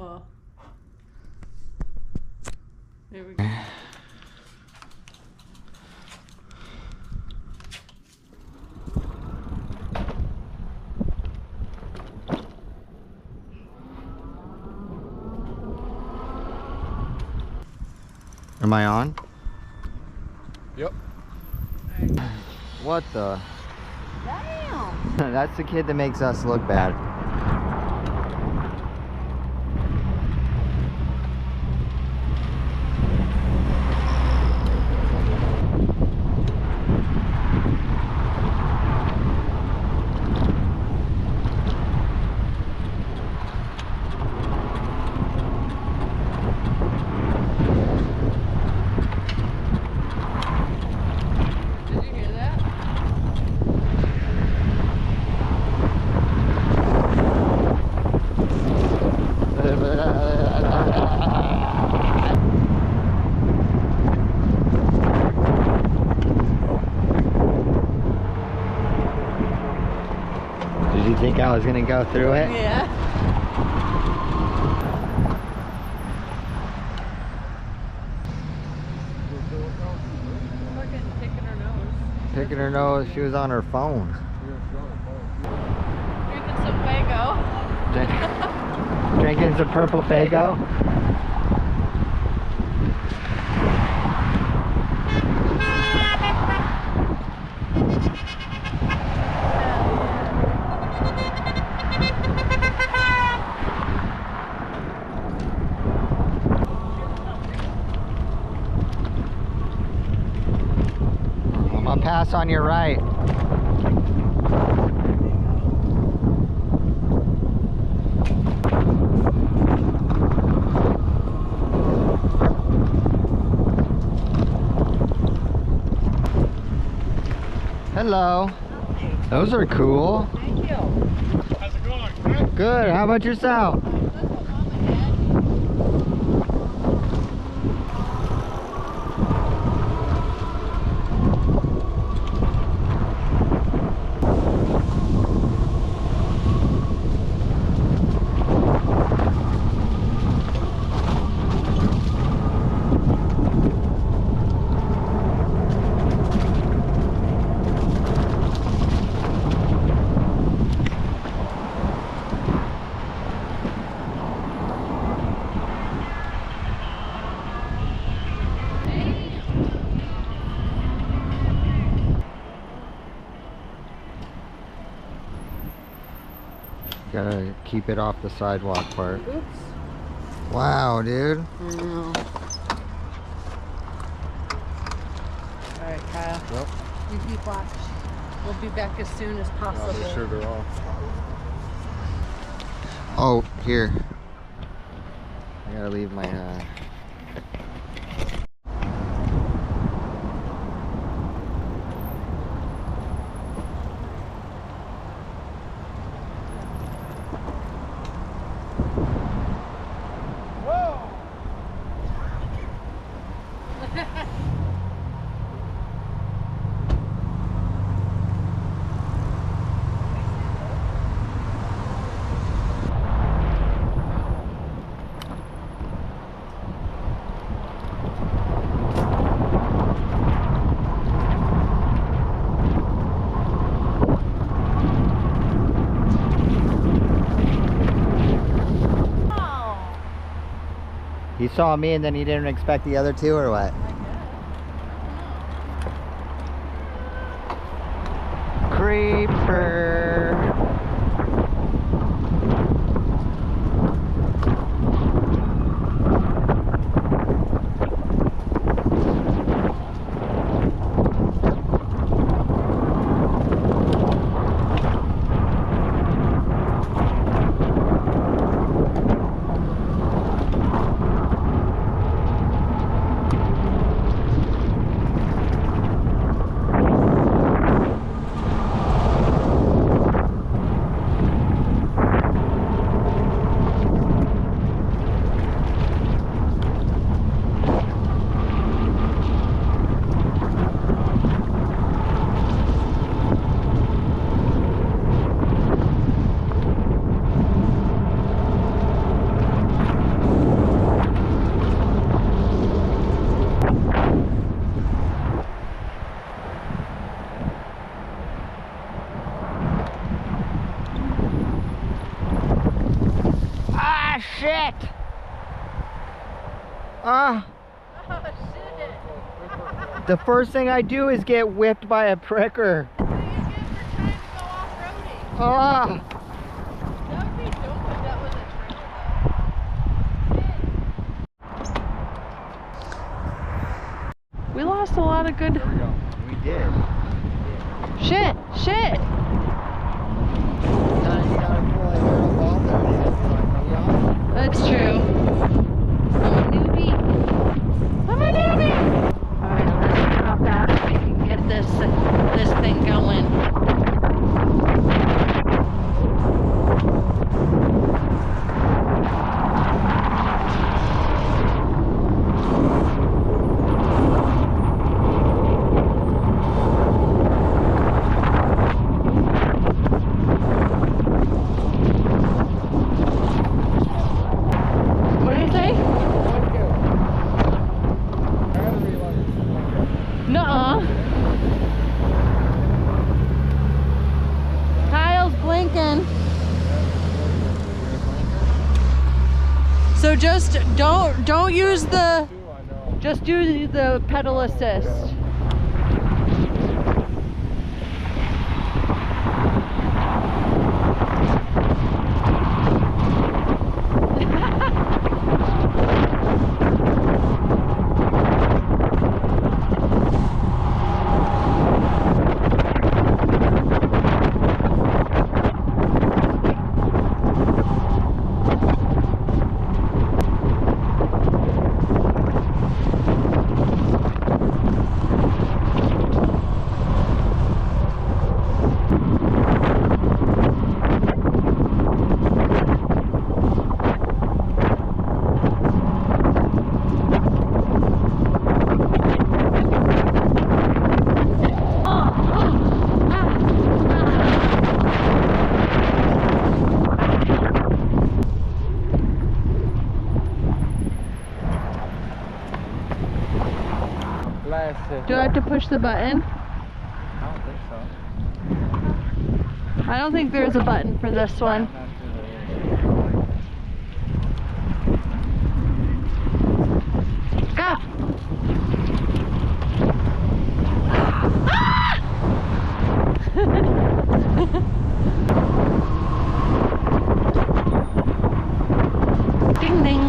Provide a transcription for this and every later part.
Oh. There we go. Am I on? Yep. What the? Damn! That's the kid that makes us look bad. Did you hear that? Did you think I was gonna go through it? Yeah. Fucking picking her nose. Picking her nose, she was on her phone. Drinking some Faygo. Drinking some purple Faygo. I'm gonna pass on your right. Hello. Those are cool. Thank you. How's it going? Good? Good. How about yourself? That's what Mama had. Gotta keep it off the sidewalk part. Oops. Wow, dude. I know. Alright, Kyle. Yep. You keep watch. We'll be back as soon as possible. I'll be sure they're off. Oh, here. I gotta leave my He saw me and then he didn't expect the other two, or what? Creeper. shit! Ah! Oh shit! The first thing I do is get whipped by a pricker. What do you get for trying to go off-roading? Ah! That would be dope if that was a trailer. We lost a lot of good. There we go. We did. Shit! Shit! That's true. I'm a newbie. I'm a newbie! Alright, let's see how fast we can get this thing going. What do you say? Nuh-uh. Kyle's blinking. So just don't use the, just do the pedal assist. Do I have to push the button? I don't think so. I don't think there's a button for this one. Go! Ding ding!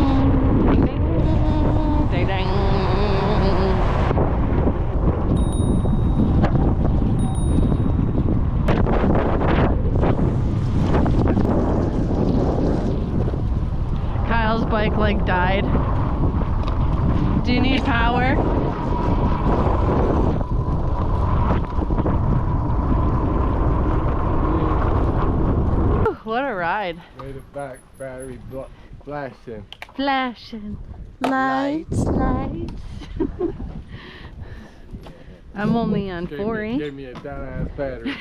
Ding ding! Ding ding! Kyle's bike like died. Do you need power? What a ride. Way to back battery flashing. Flashing lights, lights. I'm only on 4 Gave me a down ass battery.